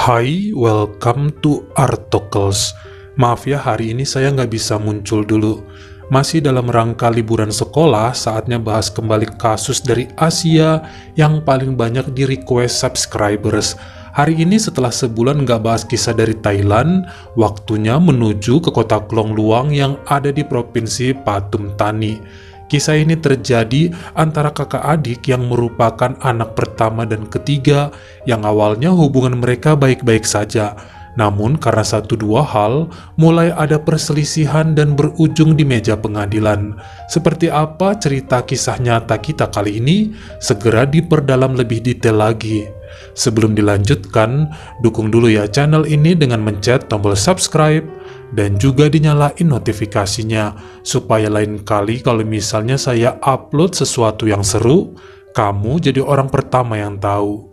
Hai, welcome to Artocles. Maaf ya, hari ini saya nggak bisa muncul dulu. Masih dalam rangka liburan sekolah, saatnya bahas kembali kasus dari Asia yang paling banyak di-request subscribers. Hari ini setelah sebulan nggak bahas kisah dari Thailand, waktunya menuju ke kota Klong Luang yang ada di Provinsi Pathum Thani. Kisah ini terjadi antara kakak adik yang merupakan anak pertama dan ketiga yang awalnya hubungan mereka baik-baik saja. Namun karena satu dua hal, mulai ada perselisihan dan berujung di meja pengadilan. Seperti apa cerita kisah nyata kita kali ini? Segera diperdalam lebih detail lagi. Sebelum dilanjutkan, dukung dulu ya channel ini dengan mencet tombol subscribe dan juga dinyalain notifikasinya supaya lain kali kalau misalnya saya upload sesuatu yang seru, kamu jadi orang pertama yang tahu.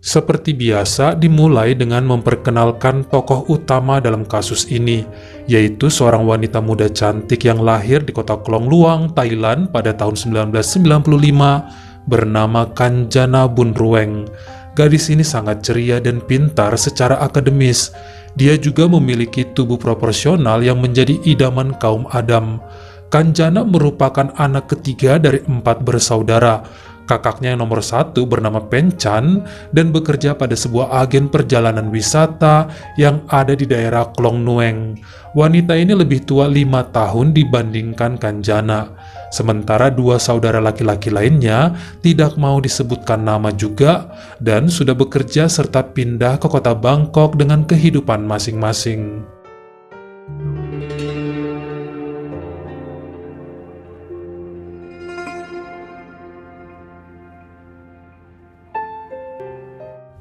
Seperti biasa, dimulai dengan memperkenalkan tokoh utama dalam kasus ini, yaitu seorang wanita muda cantik yang lahir di kota Klong Luang, Thailand pada tahun 1995 bernama Kanjana Bunrueng. Gadis ini sangat ceria dan pintar secara akademis. Dia juga memiliki tubuh proporsional yang menjadi idaman kaum Adam. Kanjana merupakan anak ketiga dari 4 bersaudara. Kakaknya yang nomor 1 bernama Penchan dan bekerja pada sebuah agen perjalanan wisata yang ada di daerah Klong Nueng. Wanita ini lebih tua 5 tahun dibandingkan Kanjana. Sementara 2 saudara laki-laki lainnya tidak mau disebutkan nama juga dan sudah bekerja serta pindah ke kota Bangkok dengan kehidupan masing-masing.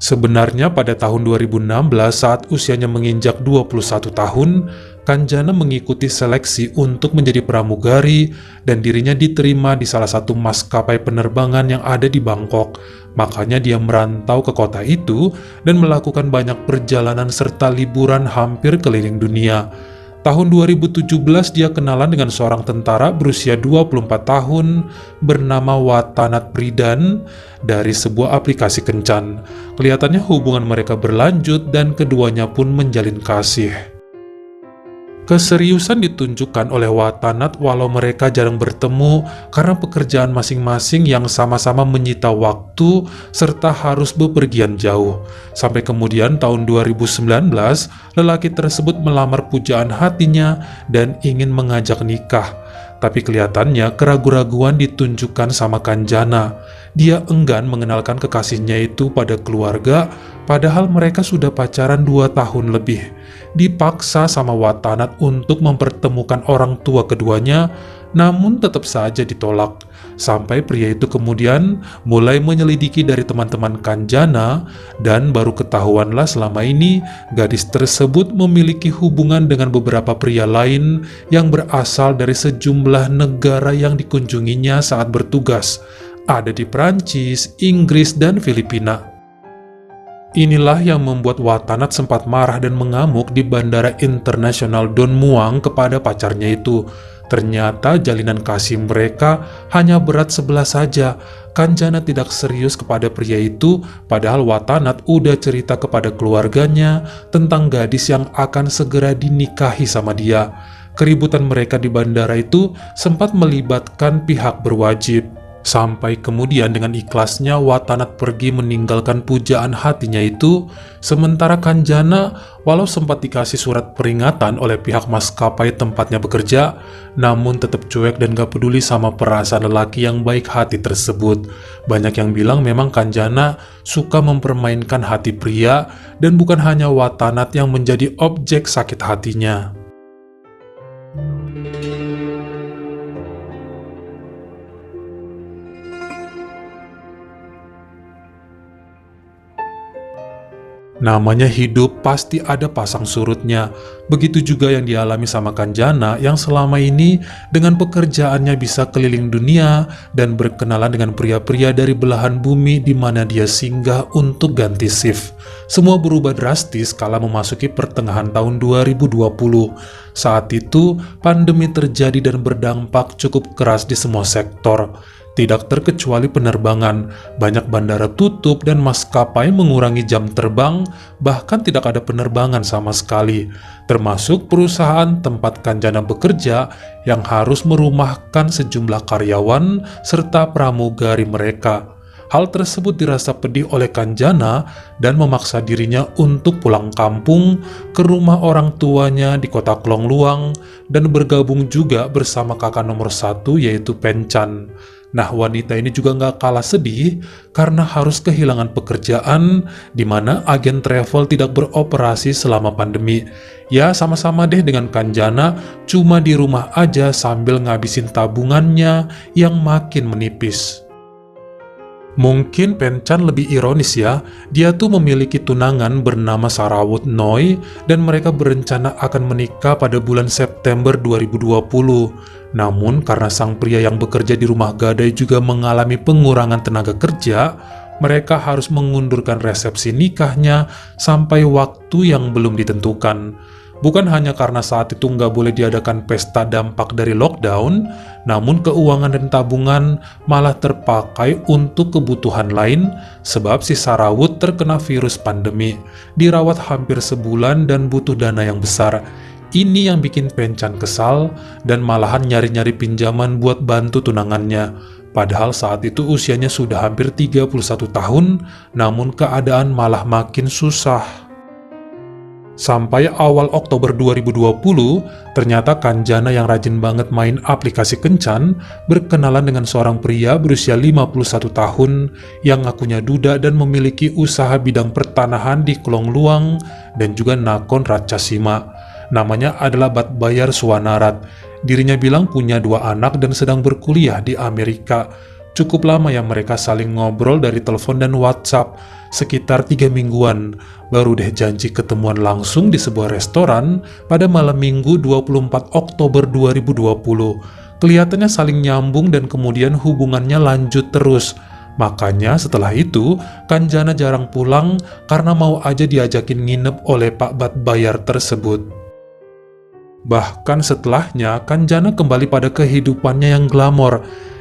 Sebenarnya pada tahun 2016 saat usianya menginjak 21 tahun, Kanjana mengikuti seleksi untuk menjadi pramugari dan dirinya diterima di salah satu maskapai penerbangan yang ada di Bangkok. Makanya dia merantau ke kota itu dan melakukan banyak perjalanan serta liburan hampir keliling dunia. Tahun 2017 dia kenalan dengan seorang tentara berusia 24 tahun bernama Watanat Pridan dari sebuah aplikasi kencan. Kelihatannya hubungan mereka berlanjut dan keduanya pun menjalin kasih. Keseriusan ditunjukkan oleh Watanat walau mereka jarang bertemu karena pekerjaan masing-masing yang sama-sama menyita waktu serta harus bepergian jauh. Sampai kemudian tahun 2019, lelaki tersebut melamar pujaan hatinya dan ingin mengajak nikah. Tapi kelihatannya keraguan-raguan ditunjukkan sama Kanjana. Dia enggan mengenalkan kekasihnya itu pada keluarga, padahal mereka sudah pacaran 2 tahun lebih. Dipaksa sama Watanat untuk mempertemukan orang tua keduanya, namun tetap saja ditolak. Sampai pria itu kemudian mulai menyelidiki dari teman-teman Kanjana dan baru ketahuanlah selama ini gadis tersebut memiliki hubungan dengan beberapa pria lain yang berasal dari sejumlah negara yang dikunjunginya saat bertugas. Ada di Prancis, Inggris, dan Filipina. Inilah yang membuat Watanat sempat marah dan mengamuk di Bandara Internasional Don Muang kepada pacarnya itu. Ternyata jalinan kasih mereka hanya berat sebelah saja. Kanjana tidak serius kepada pria itu, padahal Watanat udah cerita kepada keluarganya tentang gadis yang akan segera dinikahi sama dia. Keributan mereka di bandara itu sempat melibatkan pihak berwajib. Sampai kemudian dengan ikhlasnya Watanat pergi meninggalkan pujaan hatinya itu, sementara Kanjana walau sempat dikasih surat peringatan oleh pihak maskapai tempatnya bekerja, namun tetap cuek dan gak peduli sama perasaan lelaki yang baik hati tersebut. Banyak yang bilang memang Kanjana suka mempermainkan hati pria dan bukan hanya Watanat yang menjadi objek sakit hatinya. Namanya hidup pasti ada pasang surutnya. Begitu juga yang dialami sama Kanjana yang selama ini dengan pekerjaannya bisa keliling dunia dan berkenalan dengan pria-pria dari belahan bumi di mana dia singgah untuk ganti shift. Semua berubah drastis kala memasuki pertengahan tahun 2020. Saat itu, pandemi terjadi dan berdampak cukup keras di semua sektor. Tidak terkecuali penerbangan, banyak bandara tutup dan maskapai mengurangi jam terbang, bahkan tidak ada penerbangan sama sekali, termasuk perusahaan tempat Kanjana bekerja yang harus merumahkan sejumlah karyawan serta pramugari mereka. Hal tersebut dirasa pedih oleh Kanjana dan memaksa dirinya untuk pulang kampung ke rumah orang tuanya di kota Klong Luang dan bergabung juga bersama kakak nomor 1 yaitu Penchan. Nah, wanita ini juga nggak kalah sedih karena harus kehilangan pekerjaan di mana agen travel tidak beroperasi selama pandemi. Ya, sama-sama deh dengan Kanjana, cuma di rumah aja sambil ngabisin tabungannya yang makin menipis. Mungkin Penchan lebih ironis ya, dia tuh memiliki tunangan bernama Sarawut Noi dan mereka berencana akan menikah pada bulan September 2020. Namun karena sang pria yang bekerja di rumah gadai juga mengalami pengurangan tenaga kerja, mereka harus mengundurkan resepsi nikahnya sampai waktu yang belum ditentukan. Bukan hanya karena saat itu nggak boleh diadakan pesta dampak dari lockdown, namun keuangan dan tabungan malah terpakai untuk kebutuhan lain sebab si Sarawut terkena virus pandemi, dirawat hampir sebulan dan butuh dana yang besar. Ini yang bikin Penchan kesal dan malahan nyari-nyari pinjaman buat bantu tunangannya. Padahal saat itu usianya sudah hampir 31 tahun, namun keadaan malah makin susah. Sampai awal Oktober 2020, ternyata Kanjana yang rajin banget main aplikasi kencan berkenalan dengan seorang pria berusia 51 tahun yang ngakunya duda dan memiliki usaha bidang pertanahan di Klong Luang dan juga Nakhon Ratchasima. Namanya adalah Batbayar Suwanarat. Dirinya bilang punya 2 anak dan sedang berkuliah di Amerika. Cukup lama ya mereka saling ngobrol dari telepon dan WhatsApp, sekitar 3 mingguan. Baru deh janji ketemuan langsung di sebuah restoran pada malam Minggu 24 Oktober 2020. Kelihatannya saling nyambung dan kemudian hubungannya lanjut terus. Makanya setelah itu, Kanjana jarang pulang karena mau aja diajakin nginep oleh Pak Batbayar tersebut. Bahkan setelahnya, Kanjana kembali pada kehidupannya yang glamor.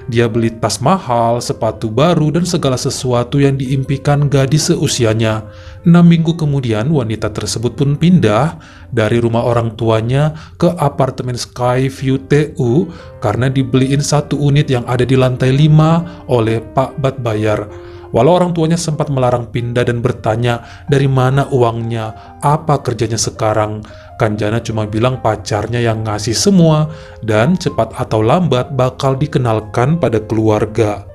Dia beli tas mahal, sepatu baru, dan segala sesuatu yang diimpikan gadis seusianya. 6 minggu kemudian, wanita tersebut pun pindah dari rumah orang tuanya ke apartemen Skyview TU karena dibeliin 1 unit yang ada di lantai 5 oleh Pak Batbayar. Walau orang tuanya sempat melarang pindah dan bertanya dari mana uangnya, apa kerjanya sekarang, Kanjana cuma bilang pacarnya yang ngasih semua dan cepat atau lambat bakal dikenalkan pada keluarga.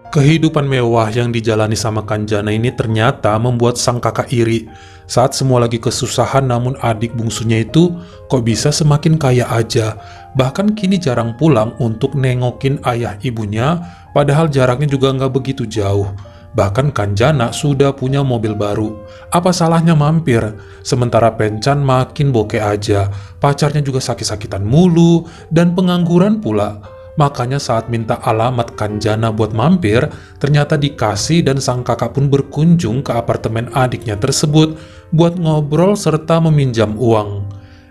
Kehidupan mewah yang dijalani sama Kanjana ini ternyata membuat sang kakak iri. Saat semua lagi kesusahan namun adik bungsunya itu kok bisa semakin kaya aja. Bahkan kini jarang pulang untuk nengokin ayah ibunya, padahal jaraknya juga nggak begitu jauh. Bahkan Kanjana sudah punya mobil baru. Apa salahnya mampir? Sementara Penchan makin bokeh aja. Pacarnya juga sakit-sakitan mulu dan pengangguran pula. Makanya saat minta alamat Kanjana buat mampir, ternyata dikasih dan sang kakak pun berkunjung ke apartemen adiknya tersebut buat ngobrol serta meminjam uang.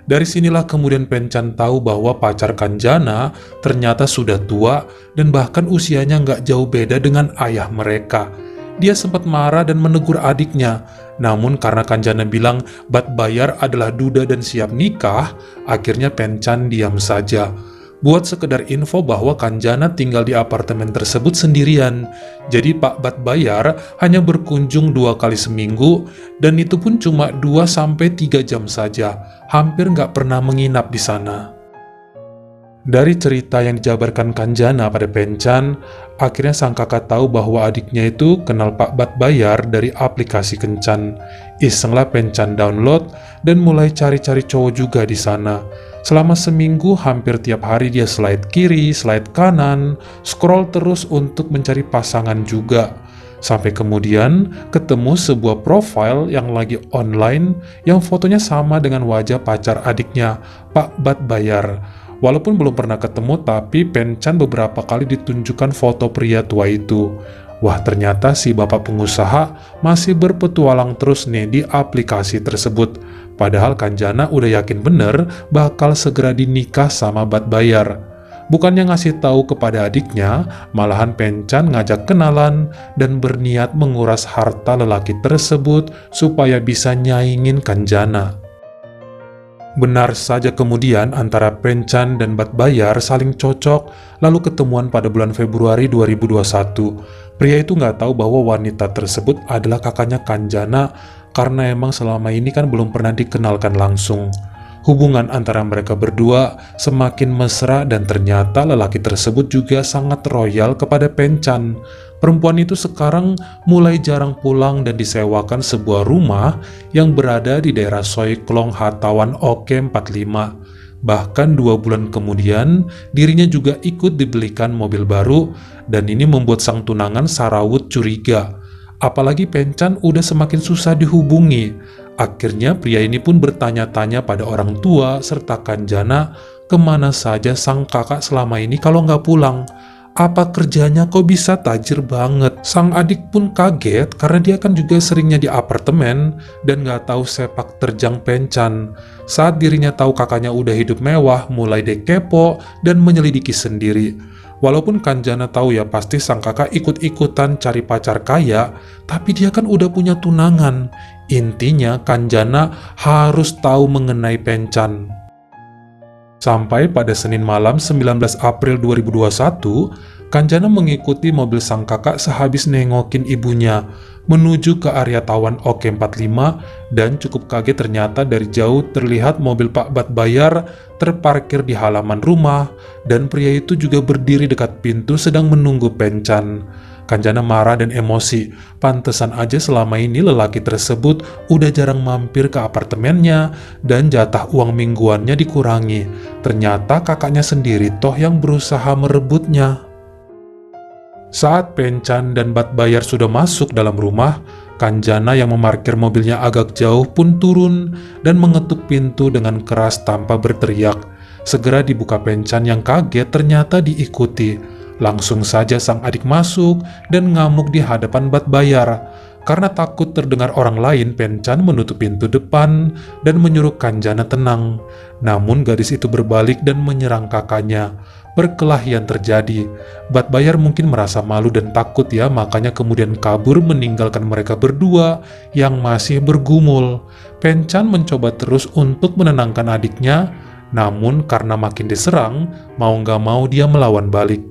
Dari sinilah kemudian Penchan tahu bahwa pacar Kanjana ternyata sudah tua dan bahkan usianya nggak jauh beda dengan ayah mereka. Dia sempat marah dan menegur adiknya, namun karena Kanjana bilang Batbayar adalah duda dan siap nikah, akhirnya Penchan diam saja. Buat sekedar info bahwa Kanjana tinggal di apartemen tersebut sendirian. Jadi Pak Batbayar hanya berkunjung 2 kali seminggu dan itu pun cuma 2-3 jam saja. Hampir nggak pernah menginap di sana. Dari cerita yang dijabarkan Kanjana pada Penchan, akhirnya sang kakak tahu bahwa adiknya itu kenal Pak Batbayar dari aplikasi kencan. Isenglah Penchan download dan mulai cari-cari cowok juga di sana. Selama seminggu hampir tiap hari dia slide kiri, slide kanan, scroll terus untuk mencari pasangan juga. Sampai kemudian ketemu sebuah profile yang lagi online yang fotonya sama dengan wajah pacar adiknya, Pak Batbayar. Walaupun belum pernah ketemu, tapi Penchan beberapa kali ditunjukkan foto pria tua itu. Wah, ternyata si bapak pengusaha masih berpetualang terus nih di aplikasi tersebut. Padahal Kanjana udah yakin bener bakal segera dinikah sama Batbayar. Bukannya ngasih tahu kepada adiknya, malahan Pencan ngajak kenalan dan berniat menguras harta lelaki tersebut supaya bisa nyaingin Kanjana. Benar saja kemudian antara Pencan dan Batbayar saling cocok, lalu ketemuan pada bulan Februari 2021. Pria itu nggak tahu bahwa wanita tersebut adalah kakaknya Kanjana karena emang selama ini kan belum pernah dikenalkan langsung. Hubungan antara mereka berdua semakin mesra dan ternyata lelaki tersebut juga sangat royal kepada Pencan. Perempuan itu sekarang mulai jarang pulang dan disewakan sebuah rumah yang berada di daerah Soiklong Hatawan Oke 45. Bahkan 2 bulan kemudian dirinya juga ikut dibelikan mobil baru dan ini membuat sang tunangan Sarawut curiga. Apalagi Pencan udah semakin susah dihubungi. Akhirnya pria ini pun bertanya-tanya pada orang tua serta Kanjana kemana saja sang kakak selama ini kalau nggak pulang. Apa kerjanya kok bisa tajir banget? Sang adik pun kaget karena dia kan juga seringnya di apartemen dan nggak tahu sepak terjang Pencan. Saat dirinya tahu kakaknya udah hidup mewah, mulai deh kepo dan menyelidiki sendiri. Walaupun Kanjana tahu ya pasti sang kakak ikut-ikutan cari pacar kaya, tapi dia kan udah punya tunangan. Intinya Kanjana harus tahu mengenai Pencan. Sampai pada Senin malam 19 April 2021, Kanjana mengikuti mobil sang kakak sehabis nengokin ibunya menuju ke area Tawan Oke 45 dan cukup kaget ternyata dari jauh terlihat mobil Pak Batbayar terparkir di halaman rumah dan pria itu juga berdiri dekat pintu sedang menunggu Pencan. Kanjana marah dan emosi, pantesan aja selama ini lelaki tersebut udah jarang mampir ke apartemennya dan jatah uang mingguannya dikurangi. Ternyata kakaknya sendiri toh yang berusaha merebutnya. Saat Pencan dan Batbayar sudah masuk dalam rumah, Kanjana yang memarkir mobilnya agak jauh pun turun dan mengetuk pintu dengan keras tanpa berteriak. Segera dibuka Pencan yang kaget ternyata diikuti. Langsung saja sang adik masuk dan ngamuk di hadapan Batbayar. Karena takut terdengar orang lain, Pencan menutup pintu depan dan menyuruh Kanjana tenang. Namun gadis itu berbalik dan menyerang kakaknya. Perkelahian terjadi. Batbayar mungkin merasa malu dan takut ya, makanya kemudian kabur meninggalkan mereka berdua yang masih bergumul. Pencan mencoba terus untuk menenangkan adiknya, namun karena makin diserang, mau nggak mau dia melawan balik.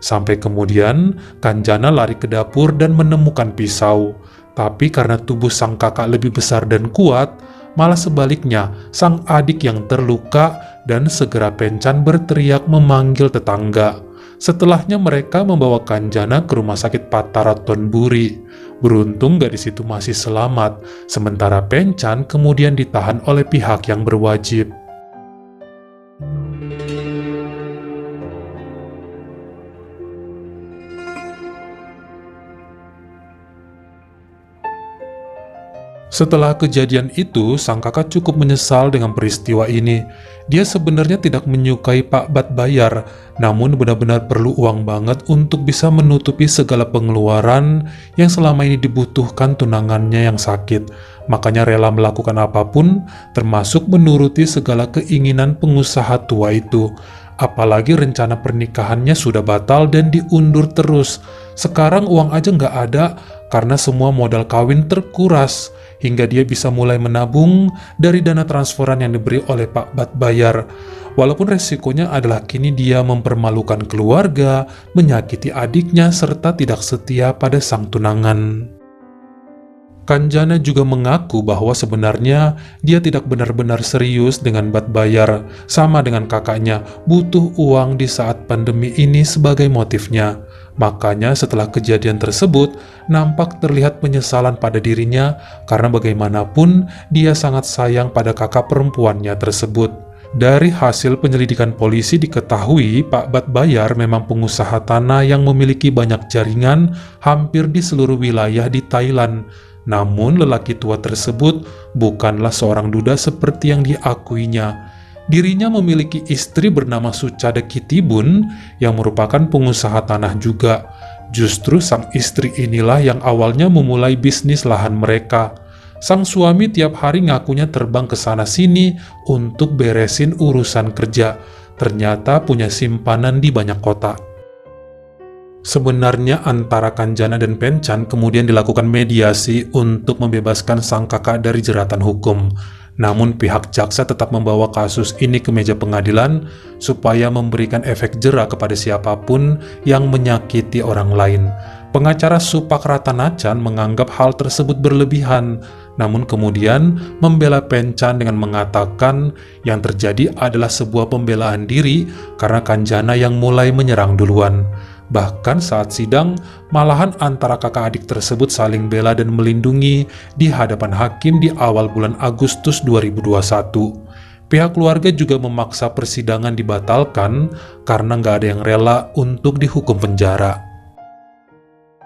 Sampai kemudian Kanjana lari ke dapur dan menemukan pisau. Tapi karena tubuh sang kakak lebih besar dan kuat, malah sebaliknya sang adik yang terluka dan segera Pencan berteriak memanggil tetangga. Setelahnya mereka membawa Kanjana ke rumah sakit Patara Tonburi. Beruntung gadis itu masih selamat, sementara Pencan kemudian ditahan oleh pihak yang berwajib. Setelah kejadian itu, sang kakak cukup menyesal dengan peristiwa ini. Dia sebenarnya tidak menyukai Pak Batbayar, namun benar-benar perlu uang banget untuk bisa menutupi segala pengeluaran yang selama ini dibutuhkan tunangannya yang sakit. Makanya rela melakukan apapun, termasuk menuruti segala keinginan pengusaha tua itu. Apalagi rencana pernikahannya sudah batal dan diundur terus. Sekarang uang aja nggak ada karena semua modal kawin terkuras. Hingga dia bisa mulai menabung dari dana transferan yang diberi oleh Pak Batbayar. Walaupun resikonya adalah kini dia mempermalukan keluarga, menyakiti adiknya, serta tidak setia pada sang tunangan. Kanjana juga mengaku bahwa sebenarnya dia tidak benar-benar serius dengan Batbayar, sama dengan kakaknya, butuh uang di saat pandemi ini sebagai motifnya. Makanya setelah kejadian tersebut, nampak terlihat penyesalan pada dirinya karena bagaimanapun dia sangat sayang pada kakak perempuannya tersebut. Dari hasil penyelidikan polisi diketahui Pak Batbayar memang pengusaha tanah yang memiliki banyak jaringan hampir di seluruh wilayah di Thailand. Namun lelaki tua tersebut bukanlah seorang duda seperti yang diakuinya. Dirinya memiliki istri bernama Suchada Kitibun yang merupakan pengusaha tanah juga. Justru sang istri inilah yang awalnya memulai bisnis lahan mereka. Sang suami tiap hari ngakunya terbang ke sana sini untuk beresin urusan kerja. ternyata punya simpanan di banyak kota. Sebenarnya antara Kanjana dan Penchan kemudian dilakukan mediasi untuk membebaskan sang kakak dari jeratan hukum. Namun pihak jaksa tetap membawa kasus ini ke meja pengadilan supaya memberikan efek jera kepada siapapun yang menyakiti orang lain. Pengacara Supak Ratanacan menganggap hal tersebut berlebihan, namun kemudian membela Penchan dengan mengatakan yang terjadi adalah sebuah pembelaan diri karena Kanjana yang mulai menyerang duluan. Bahkan saat sidang, malahan antara kakak adik tersebut saling bela dan melindungi di hadapan hakim di awal bulan Agustus 2021. Pihak keluarga juga memaksa persidangan dibatalkan karena nggak ada yang rela untuk dihukum penjara.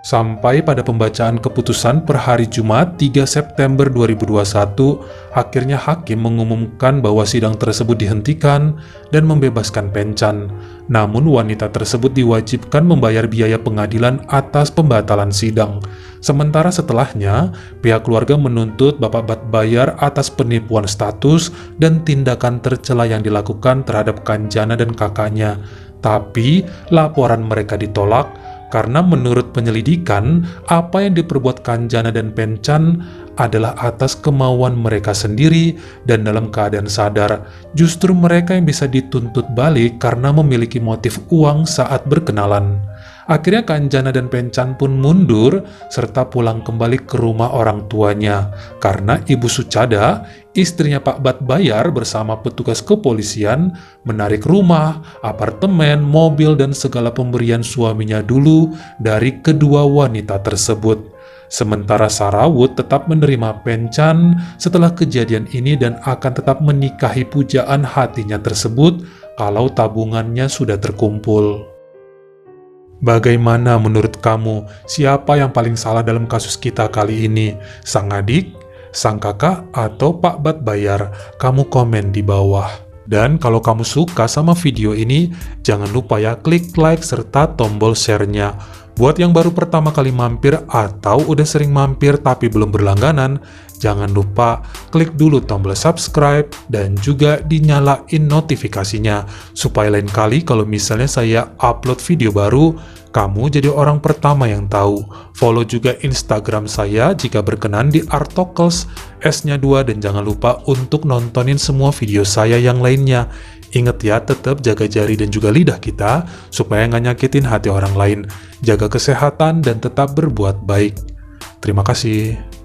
Sampai pada pembacaan keputusan per hari Jumat 3 September 2021, akhirnya hakim mengumumkan bahwa sidang tersebut dihentikan dan membebaskan Penchan. Namun wanita tersebut diwajibkan membayar biaya pengadilan atas pembatalan sidang. Sementara setelahnya, pihak keluarga menuntut Bapak Batbayar atas penipuan status dan tindakan tercela yang dilakukan terhadap Kanjana dan kakaknya. Tapi laporan mereka ditolak karena menurut penyelidikan, apa yang diperbuat Kanjana dan Penchan adalah atas kemauan mereka sendiri dan dalam keadaan sadar. Justru mereka yang bisa dituntut balik karena memiliki motif uang saat berkenalan. Akhirnya Kanjana dan Penchan pun mundur serta pulang kembali ke rumah orang tuanya karena Ibu Sucada, istrinya Pak Batbayar bersama petugas kepolisian menarik rumah, apartemen, mobil dan segala pemberian suaminya dulu dari kedua wanita tersebut. Sementara Sarawut tetap menerima Penchan setelah kejadian ini dan akan tetap menikahi pujaan hatinya tersebut kalau tabungannya sudah terkumpul. Bagaimana menurut kamu, siapa yang paling salah dalam kasus kita kali ini? Sang adik, sang kakak, atau Pak Batbayar? Kamu komen di bawah. Dan kalau kamu suka sama video ini, jangan lupa ya klik like serta tombol share-nya. Buat yang baru pertama kali mampir atau udah sering mampir tapi belum berlangganan, jangan lupa klik dulu tombol subscribe dan juga dinyalain notifikasinya supaya lain kali kalau misalnya saya upload video baru, kamu jadi orang pertama yang tahu. Follow juga Instagram saya jika berkenan di Artokels S-nya 2 dan jangan lupa untuk nontonin semua video saya yang lainnya. Ingat ya, tetap jaga jari dan juga lidah kita supaya nggak nyakitin hati orang lain. Jaga kesehatan dan tetap berbuat baik. Terima kasih.